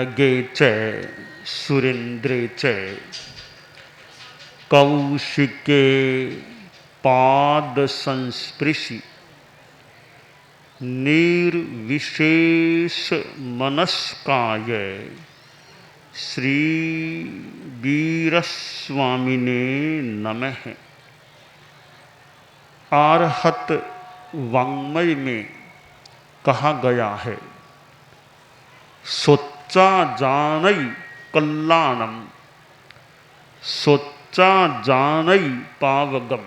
नगे च सुरेन्द्रे च कौशिके पाद संस्पृशि निर्विशेष मनस्काय श्री वीरस्वामिने नमः। आर्हत वाङ्मय में कहा गया है, सोच्चा जानई कल्याणम सोच्चा जानई पावगम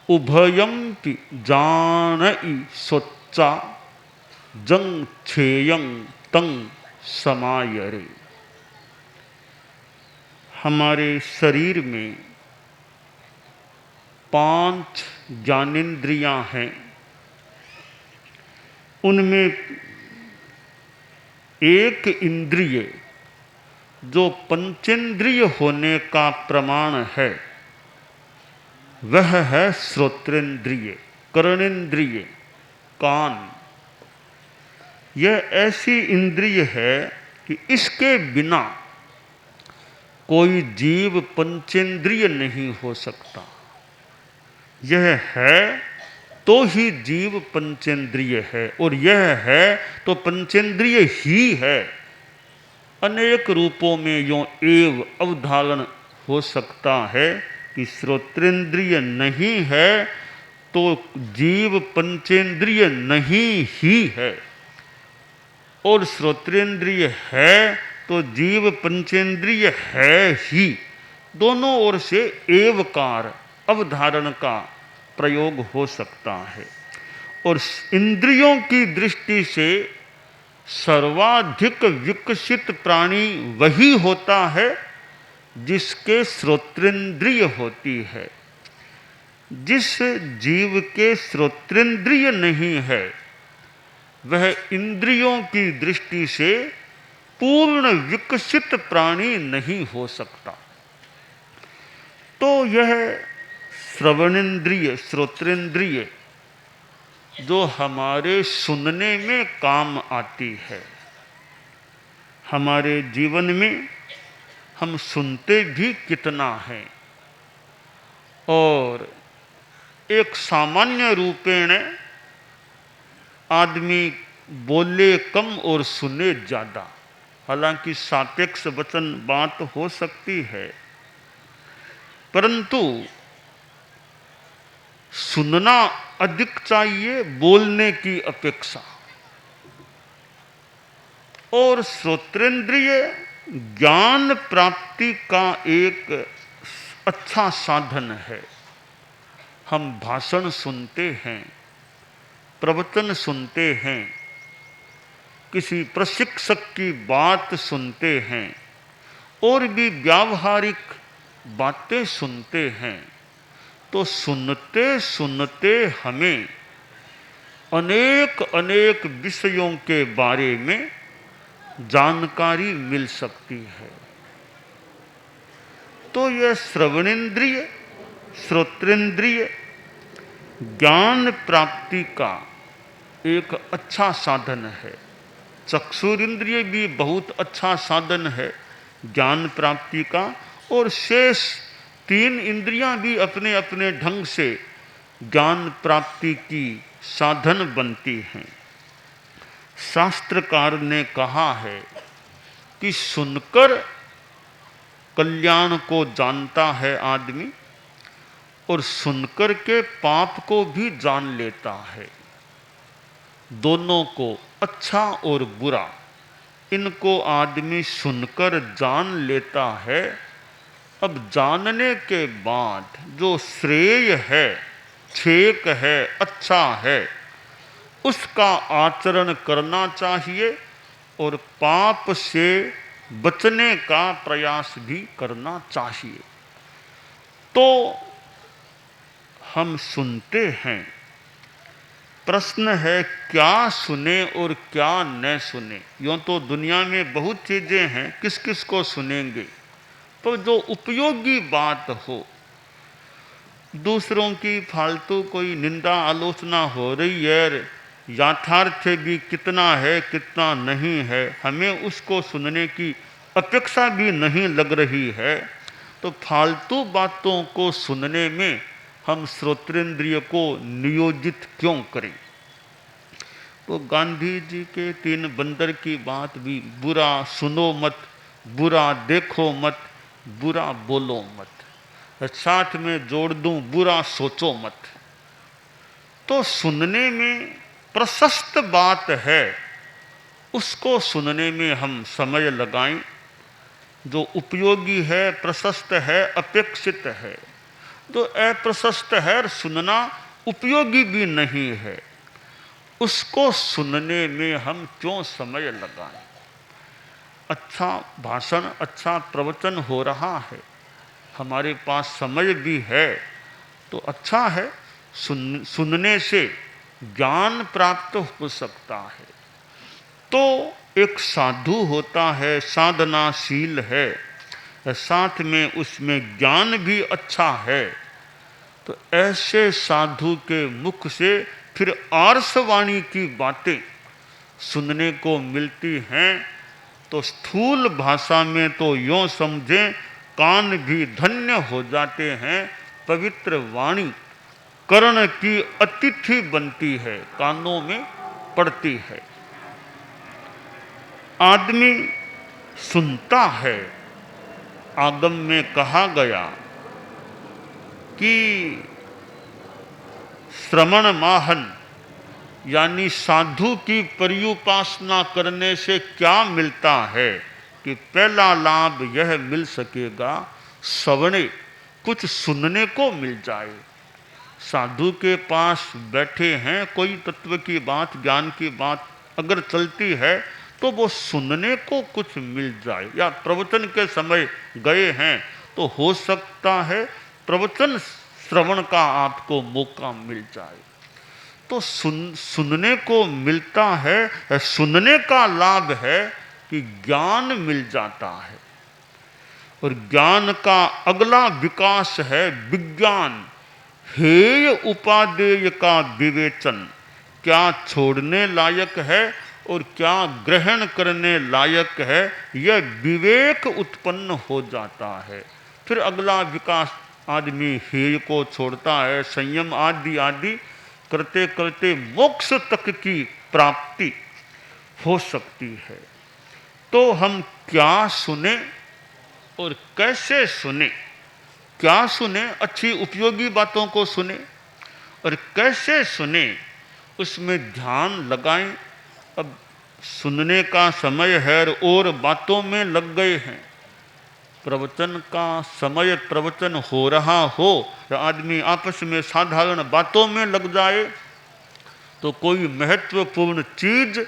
उभयंपि जानई सोच्चा जंग छेयं तंग समायरे। हमारे शरीर में 5 ज्ञानेंद्रियां हैं। उनमें एक इंद्रिय जो पंचेंद्रिय होने का प्रमाण है वह है श्रोत्रेंद्रिय, कर्णेंद्रिय, कान। यह ऐसी इंद्रिय है कि इसके बिना कोई जीव पंचेंद्रिय नहीं हो सकता। यह है तो ही जीव पंचेंद्रिय है, और यह है तो पंचेंद्रिय ही है। अनेक रूपों में यों एव अवधारण हो सकता है कि श्रोत्रेंद्रिय नहीं है तो जीव पंचेंद्रिय नहीं ही है, और श्रोत्रेंद्रिय है तो जीव पंचेंद्रिय है ही। दोनों ओर से एवकार अवधारण का प्रयोग हो सकता है। और इंद्रियों की दृष्टि से सर्वाधिक विकसित प्राणी वही होता है जिसके श्रोत्रेंद्रिय होती है। जिस जीव के श्रोत्रेंद्रिय नहीं है वह इंद्रियों की दृष्टि से पूर्ण विकसित प्राणी नहीं हो सकता। तो यह श्रवणेन्द्रिय, श्रोत्रेंद्रिय जो हमारे सुनने में काम आती है, हमारे जीवन में हम सुनते भी कितना है, और एक सामान्य रूपेण आदमी बोले कम और सुने ज़्यादा। हालांकि सापेक्ष वचन बात हो सकती है, परंतु सुनना अधिक चाहिए बोलने की अपेक्षा। और श्रोत्रेंद्रिय ज्ञान प्राप्ति का एक अच्छा साधन है। हम भाषण सुनते हैं, प्रवचन सुनते हैं, किसी प्रशिक्षक की बात सुनते हैं, और भी व्यावहारिक बातें सुनते हैं। तो सुनते सुनते हमें अनेक अनेक विषयों के बारे में जानकारी मिल सकती है। तो यह श्रवणेन्द्रिय, श्रोत्रेंद्रिय ज्ञान प्राप्ति का एक अच्छा साधन है। चक्षुरेंद्रिय भी बहुत अच्छा साधन है ज्ञान प्राप्ति का, और शेष 3 इंद्रियां भी अपने अपने ढंग से ज्ञान प्राप्ति की साधन बनती हैं। शास्त्रकार ने कहा है कि सुनकर कल्याण को जानता है आदमी, और सुनकर के पाप को भी जान लेता है। दोनों को, अच्छा और बुरा, इनको आदमी सुनकर जान लेता है। अब जानने के बाद जो श्रेय है, छेक है, अच्छा है, उसका आचरण करना चाहिए, और पाप से बचने का प्रयास भी करना चाहिए। तो हम सुनते हैं, प्रश्न है क्या सुने और क्या न सुने। यूँ तो दुनिया में बहुत चीज़ें हैं, किस किस को सुनेंगे। तो जो उपयोगी बात हो, दूसरों की फालतू कोई निंदा आलोचना हो रही है, याथार्थ भी कितना है कितना नहीं है हमें उसको सुनने की अपेक्षा भी नहीं लग रही है, तो फालतू बातों को सुनने में हम श्रोत्रेंद्रिय को नियोजित क्यों करें। तो गांधी जी के 3 बंदर की बात भी, बुरा सुनो मत, बुरा देखो मत, बुरा बोलो मत, साथ में जोड़ दूं बुरा सोचो मत। तो सुनने में प्रशस्त बात है, उसको सुनने में हम समय लगाएं। जो उपयोगी है, प्रशस्त है, अपेक्षित है। जो अप्रशस्त है, सुनना उपयोगी भी नहीं है, उसको सुनने में हम क्यों समय लगाएं। अच्छा भाषण, अच्छा प्रवचन हो रहा है, हमारे पास समय भी है, तो अच्छा है। सुनने से ज्ञान प्राप्त हो सकता है। तो एक साधु होता है, साधनाशील है, साथ में उसमें ज्ञान भी अच्छा है, तो ऐसे साधु के मुख से फिर आर्षवाणी की बातें सुनने को मिलती हैं। तो स्थूल भाषा में तो यों समझें कान भी धन्य हो जाते हैं। पवित्र वाणी कर्ण की अतिथि बनती है, कानों में पड़ती है। आदमी सुनता है। आगम में कहा गया कि श्रवण माहन, यानी साधु की पर्युपासना करने से क्या मिलता है कि पहला लाभ यह मिल सकेगा, श्रवणे, कुछ सुनने को मिल जाए। साधु के पास बैठे हैं, कोई तत्व की बात, ज्ञान की बात अगर चलती है तो वो सुनने को कुछ मिल जाए। या प्रवचन के समय गए हैं तो हो सकता है प्रवचन श्रवण का आपको मौका मिल जाए। तो सुनने को मिलता है। सुनने का लाभ है कि ज्ञान मिल जाता है। और ज्ञान का अगला विकास है विज्ञान। हेय उपादेय का विवेचन, क्या छोड़ने लायक है और क्या ग्रहण करने लायक है, यह विवेक उत्पन्न हो जाता है। फिर अगला विकास, आदमी हेय को छोड़ता है, संयम आदि आदि करते करते मोक्ष तक की प्राप्ति हो सकती है। तो हम क्या सुने और कैसे सुने। क्या सुने, अच्छी उपयोगी बातों को सुने, और कैसे सुने उसमें ध्यान लगाएं। अब सुनने का समय है और बातों में लग गए हैं। प्रवचन का समय, प्रवचन हो रहा हो, या आदमी आपस में साधारण बातों में लग जाए, तो कोई महत्वपूर्ण चीज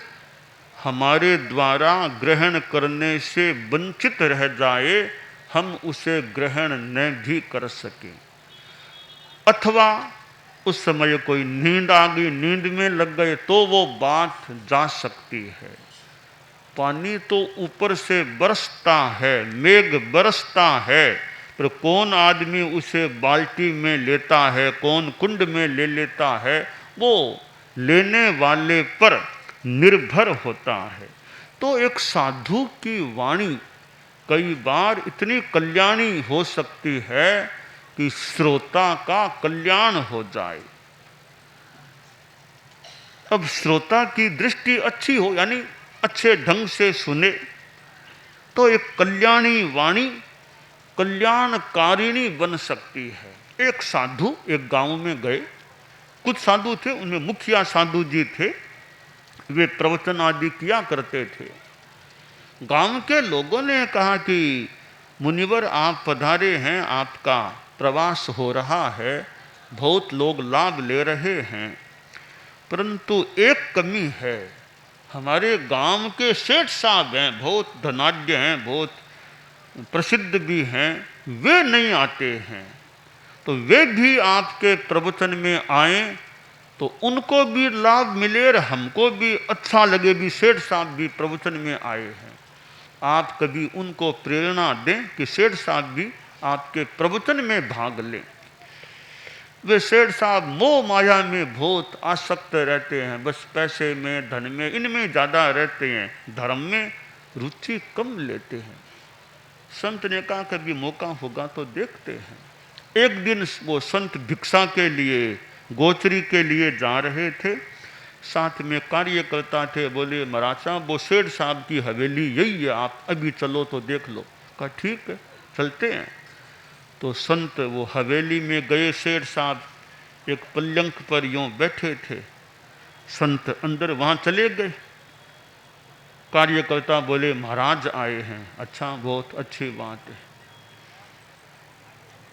हमारे द्वारा ग्रहण करने से वंचित रह जाए, हम उसे ग्रहण न भी कर सकें। अथवा उस समय कोई नींद आ गई, नींद में लग गए, तो वो बात जा सकती है। पानी तो ऊपर से बरसता है, मेघ बरसता है, पर कौन आदमी उसे बाल्टी में लेता है, कौन कुंड में ले लेता है, वो लेने वाले पर निर्भर होता है। तो एक साधु की वाणी कई बार इतनी कल्याणी हो सकती है कि श्रोता का कल्याण हो जाए। अब श्रोता की दृष्टि अच्छी हो, यानी अच्छे ढंग से सुने, तो एक कल्याणी वाणी कल्याणकारिणी बन सकती है। एक साधु एक गांव में गए, कुछ साधु थे, उनमें मुखिया साधु जी थे, वे प्रवचन आदि किया करते थे। गांव के लोगों ने कहा कि मुनिवर आप पधारे हैं, आपका प्रवास हो रहा है, बहुत लोग लाभ ले रहे हैं, परंतु एक कमी है, हमारे गांव के सेठ साहब हैं, बहुत धनाढ्य हैं, बहुत प्रसिद्ध भी हैं, वे नहीं आते हैं। तो वे भी आपके प्रवचन में आए तो उनको भी लाभ मिले और हमको भी अच्छा लगे, भी सेठ साहब भी प्रवचन में आए हैं। आप कभी उनको प्रेरणा दें कि सेठ साहब भी आपके प्रवचन में भाग लें। वे सेठ साहब मोह माया में बहुत आसक्त रहते हैं, बस पैसे में, धन में, इनमें ज़्यादा रहते हैं, धर्म में रुचि कम लेते हैं। संत ने कहा कभी मौका होगा तो देखते हैं। एक दिन वो संत भिक्षा के लिए, गोचरी के लिए जा रहे थे, साथ में कार्यकर्ता थे। बोले महाराज साहब वो सेठ साहब की हवेली यही है, आप अभी चलो तो देख लो। कहा ठीक है चलते हैं। तो संत वो हवेली में गए। सेठ साहब एक पलंग पर यूं बैठे थे, संत अंदर वहाँ चले गए। कार्यकर्ता बोले महाराज आए हैं। अच्छा बहुत अच्छी बात है।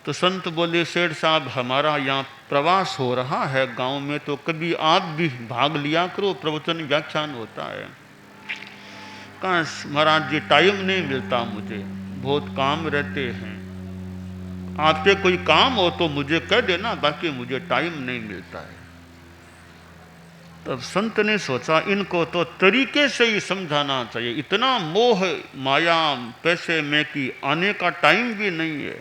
तो संत बोले सेठ साहब हमारा यहाँ प्रवास हो रहा है गांव में, तो कभी आप भी भाग लिया करो, प्रवचन व्याख्यान होता है। कहाँ महाराज जी टाइम नहीं मिलता मुझे, बहुत काम रहते हैं। आपके कोई काम हो तो मुझे कह देना, बाकी मुझे टाइम नहीं मिलता है। तब संत ने सोचा इनको तो तरीके से ही समझाना चाहिए, इतना मोह माया पैसे में कि आने का टाइम भी नहीं है।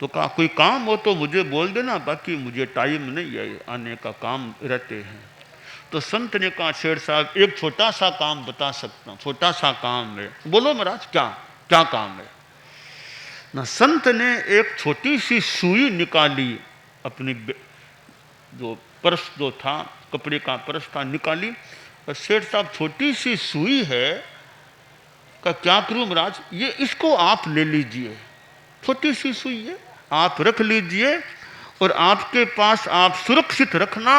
तो कहा कोई काम हो तो मुझे बोल देना, बाकी मुझे टाइम नहीं है, आने का काम रहते हैं। तो संत ने कहा शेर साहब एक छोटा सा काम बता सकता हूँ, छोटा सा काम है। बोलो महाराज क्या क्या काम है ना। संत ने एक छोटी सी सुई निकाली, अपनी जो पर्स जो था, कपड़े का पर्स था, निकाली। और सेठ साहब छोटी सी सुई है, का क्या करूं महाराज, ये इसको आप ले लीजिए, छोटी सी सुई है, आप रख लीजिए और आपके पास आप सुरक्षित रखना,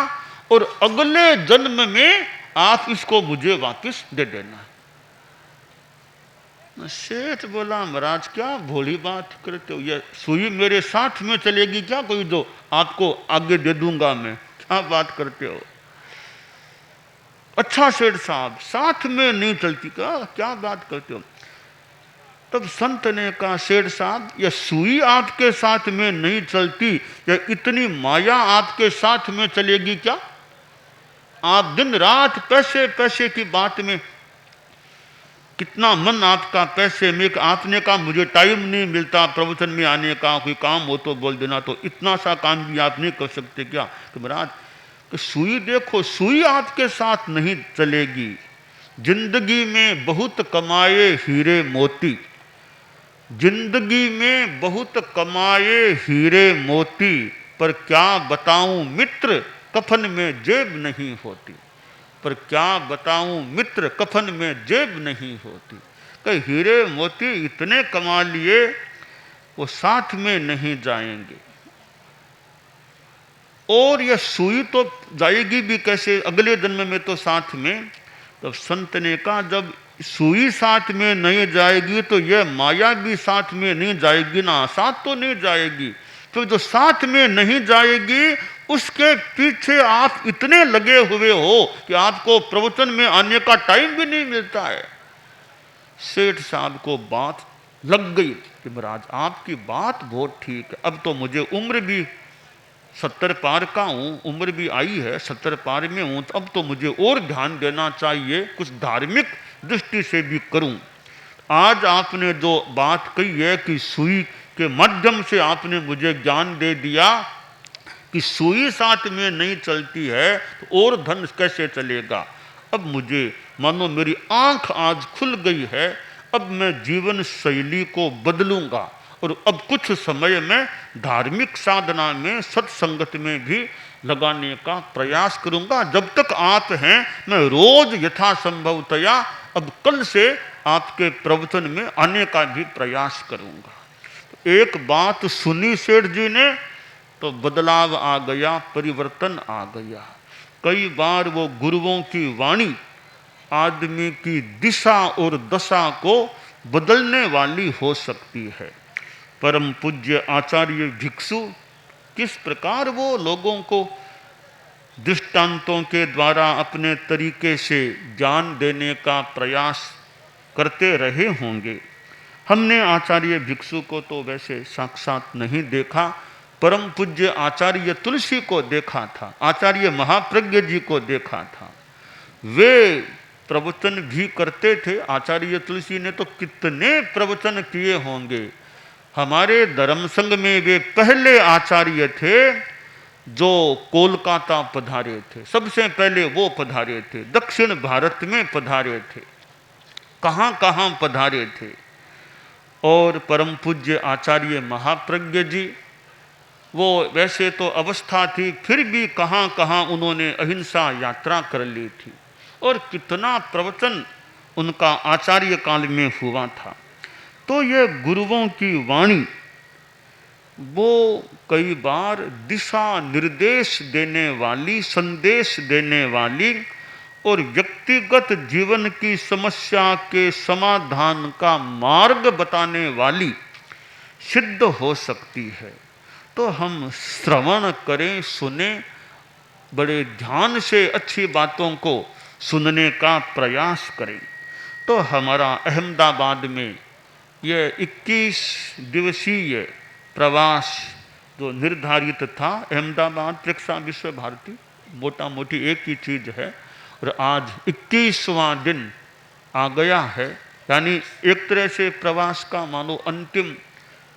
और अगले जन्म में आप इसको मुझे वापस दे देना। सेठ बोला महाराज क्या भोली बात करते हो, ये सुई मेरे साथ में चलेगी क्या, कोई जो आपको आगे दे दूंगा मैं, क्या बात करते हो। अच्छा सेठ साहब साथ में नहीं चलती, क्या बात करते हो। तब संत ने कहा सेठ साहब यह सुई आपके साथ में नहीं चलती, या इतनी माया आपके साथ में चलेगी क्या। आप दिन रात पैसे पैसे की बात में, कितना मन आपका पैसे में। आपने कहा मुझे टाइम नहीं मिलता प्रवचन में आने का, कोई काम हो तो बोल देना, तो इतना सा काम भी आप नहीं कर सकते क्या। तो महाराज तो सुई देखो, सुई आपके साथ नहीं चलेगी। जिंदगी में बहुत कमाए हीरे मोती, जिंदगी में बहुत कमाए हीरे मोती, पर क्या बताऊं मित्र कफन में जेब नहीं होती। पर क्या बताऊं मित्र कफन में जेब नहीं होती। कई हीरे मोती इतने कमा लिए वो साथ में नहीं जाएंगे, और यह सुई तो जाएगी भी कैसे अगले जन्म में तो साथ में। तब संत ने कहा जब सुई साथ में नहीं जाएगी तो यह माया भी साथ में नहीं जाएगी ना, साथ तो नहीं जाएगी। तो जो साथ में नहीं जाएगी उसके पीछे आप इतने लगे हुए हो कि आपको प्रवचन में आने का टाइम भी नहीं मिलता है। सेठ साहब को बात लग गई कि महाराज आपकी बात बहुत ठीक है, अब तो मुझे उम्र भी 70 पार का हूँ, उम्र भी आई है, 70 पार में हूँ, अब तो मुझे और ध्यान देना चाहिए, कुछ धार्मिक दृष्टि से भी करूँ। आज आपने जो बात कही है कि सुई के माध्यम से आपने मुझे ज्ञान दे दिया कि सुई साथ में नहीं चलती है तो और धन कैसे चलेगा। अब मुझे मानो मेरी आंख आज खुल गई है, अब मैं जीवन शैली को बदलूंगा और अब कुछ समय में धार्मिक साधना में सत्संगत में भी लगाने का प्रयास करूंगा। जब तक आप हैं मैं रोज यथासंभवतया अब कल से आपके प्रवचन में आने का भी प्रयास करूंगा। एक बात सुनी सेठ जी ने तो बदलाव आ गया, परिवर्तन आ गया। कई बार वो गुरुओं की वाणी आदमी की दिशा और दशा को बदलने वाली हो सकती है। परम पूज्य आचार्य भिक्षु किस प्रकार वो लोगों को दृष्टांतों के द्वारा अपने तरीके से ज्ञान देने का प्रयास करते रहे होंगे। हमने आचार्य भिक्षु को तो वैसे साक्षात नहीं देखा, परम पूज्य आचार्य तुलसी को देखा था, आचार्य महाप्रज्ञ जी को देखा था। वे प्रवचन भी करते थे। आचार्य तुलसी ने तो कितने प्रवचन किए होंगे, हमारे धर्म संघ में वे पहले आचार्य थे जो कोलकाता पधारे थे। सबसे पहले वो पधारे थे, दक्षिण भारत में पधारे थे, कहाँ कहाँ पधारे थे। और परम पूज्य आचार्य महाप्रज्ञ जी, वो वैसे तो अवस्था थी, फिर भी कहाँ कहाँ उन्होंने अहिंसा यात्रा कर ली थी। और कितना प्रवचन उनका आचार्य काल में हुआ था। तो ये गुरुओं की वाणी वो कई बार दिशा निर्देश देने वाली, संदेश देने वाली और व्यक्तिगत जीवन की समस्या के समाधान का मार्ग बताने वाली सिद्ध हो सकती है। तो हम श्रवण करें, सुने, बड़े ध्यान से अच्छी बातों को सुनने का प्रयास करें। तो हमारा अहमदाबाद में यह 21 दिवसीय प्रवास जो निर्धारित था, अहमदाबाद प्रेक्षा विश्व भारती, मोटा मोटी एक ही चीज़ है। और आज 21वां दिन आ गया है, यानी एक तरह से प्रवास का मानो अंतिम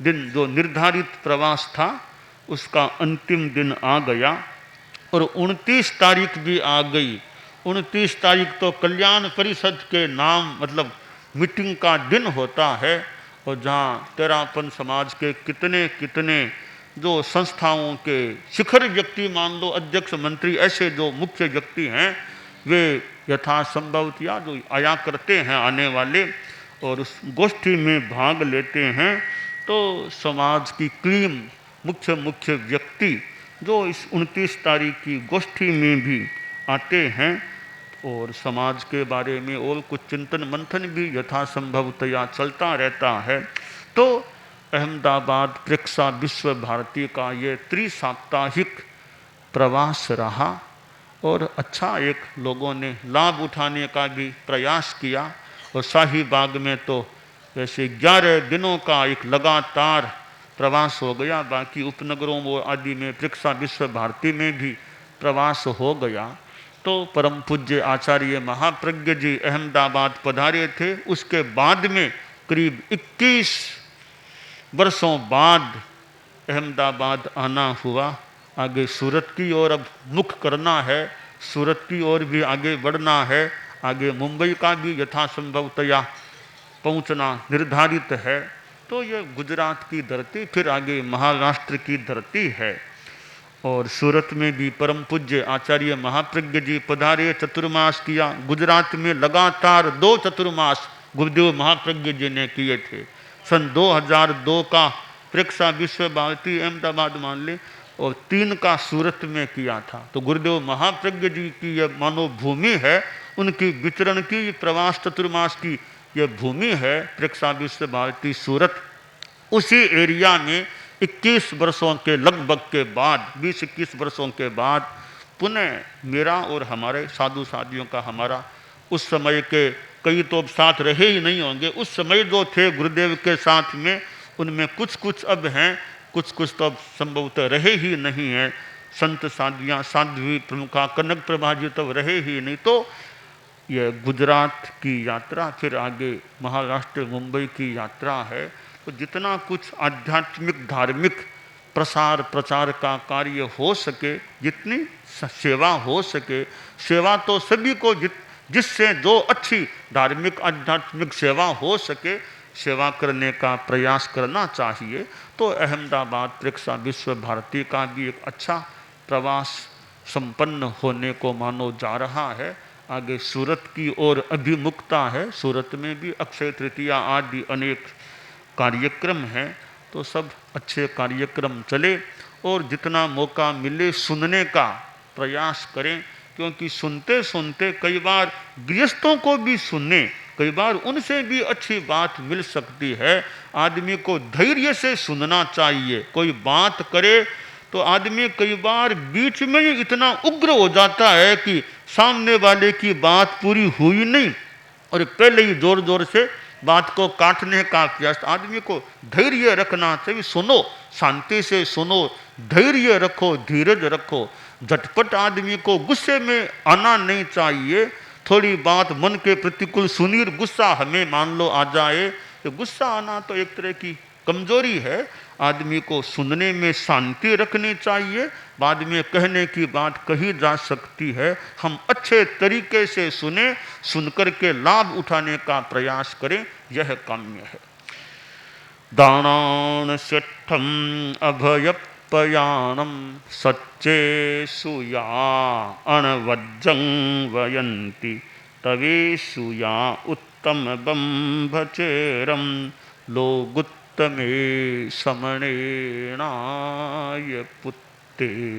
दिन, जो निर्धारित प्रवास था उसका अंतिम दिन आ गया। और 29 तारीख भी आ गई। 29 तारीख तो कल्याण परिषद के नाम मतलब मीटिंग का दिन होता है, और जहाँ तेरापन समाज के कितने कितने जो संस्थाओं के शिखर व्यक्ति, मान लो अध्यक्ष, मंत्री, ऐसे जो मुख्य व्यक्ति हैं, वे यथासंभवतया जो आया करते हैं आने वाले, और उस गोष्ठी में भाग लेते हैं। तो समाज की क्लीम मुख्य मुख्य व्यक्ति जो इस 29 तारीख की गोष्ठी में भी आते हैं, और समाज के बारे में और कुछ चिंतन मंथन भी यथासंभवतया चलता रहता है। तो अहमदाबाद प्रेक्षा विश्व भारती का ये त्रिसाप्ताहिक प्रवास रहा, और अच्छा एक लोगों ने लाभ उठाने का भी प्रयास किया। और शाही बाग में तो वैसे 11 दिनों का एक लगातार प्रवास हो गया, बाकी उपनगरों वो आदि में प्रेक्षा विश्व भारती में भी प्रवास हो गया। तो परम पूज्य आचार्य महाप्रज्ञ जी अहमदाबाद पधारे थे। उसके बाद में करीब 21 वर्षों बाद अहमदाबाद आना हुआ। आगे सूरत की ओर अब मुख करना है, सूरत की ओर भी आगे बढ़ना है, आगे मुंबई का भी यथासंभवतया पहुंचना निर्धारित है। तो ये गुजरात की धरती, फिर आगे महाराष्ट्र की धरती है। और सूरत में भी परम पूज्य आचार्य महाप्रज्ञ जी पधारे, चतुर्मास किया। गुजरात में लगातार 2 चतुर्मास गुरुदेव महाप्रज्ञ जी ने किए थे। सन 2002 का प्रेक्षा विश्व भारती अहमदाबाद मान ले, और 3 का सूरत में किया था। तो गुरुदेव महाप्रज्ञ जी की यह मानो भूमि है, उनकी विचरण की, प्रवास चतुर्मास की यह भूमि है प्रेक्षा विश्व भारती सूरत। उसी एरिया में 21 वर्षों के लगभग के बाद, 20-21 वर्षों के बाद पुनः मेरा और हमारे साधु साधियों का, हमारा उस समय के कई तो अब साथ रहे ही नहीं होंगे, उस समय जो थे गुरुदेव के साथ में, उनमें कुछ कुछ अब हैं, कुछ कुछ तो अब संभवतः रहे ही नहीं हैं। संत साध्वियाँ, साध्वी प्रमुखा कनक प्रभा जी तो रहे ही नहीं। तो यह गुजरात की यात्रा, फिर आगे महाराष्ट्र मुंबई की यात्रा है। तो जितना कुछ आध्यात्मिक धार्मिक प्रसार प्रचार का कार्य हो सके, जितनी सेवा हो सके, सेवा तो सभी को जिससे जो अच्छी धार्मिक आध्यात्मिक सेवा हो सके, सेवा करने का प्रयास करना चाहिए। तो अहमदाबाद प्रेक्षा विश्व भारती का भी एक अच्छा प्रवास संपन्न होने को मानो जा रहा है। आगे सूरत की ओर अभिमुखता है। सूरत में भी अक्षय तृतीया आदि अनेक कार्यक्रम हैं। तो सब अच्छे कार्यक्रम चले, और जितना मौका मिले सुनने का प्रयास करें, क्योंकि सुनते सुनते कई बार गृहस्थों को भी सुनने, कई बार उनसे भी अच्छी बात मिल सकती है। आदमी को धैर्य से सुनना चाहिए। कोई बात करे तो आदमी कई बार बीच में ही इतना उग्र हो जाता है कि सामने वाले की बात पूरी हुई नहीं, और पहले ही जोर जोर से बात को काटने का प्रयास। आदमी को धैर्य रखना चाहिए। सुनो, शांति से सुनो, धैर्य रखो, धीरज रखो। झटपट आदमी को गुस्से में आना नहीं चाहिए। थोड़ी बात मन के प्रतिकूल सुनी, गुस्सा हमें मान लो आ जाए, तो गुस्सा आना तो एक तरह की कमजोरी है। आदमी को सुनने में शांति रखनी चाहिए, बाद में कहने की बात कही जा सकती है। हम अच्छे तरीके से सुने, सुनकर के लाभ उठाने का प्रयास करें, यह काम्य है। दानान सिद्धम अभयपयानम सच्चे सुया अणवज्जं वयन्ति तवेषु या उत्तम बंभचेरम लोगुत्तमे समणेनाय पुत्ते।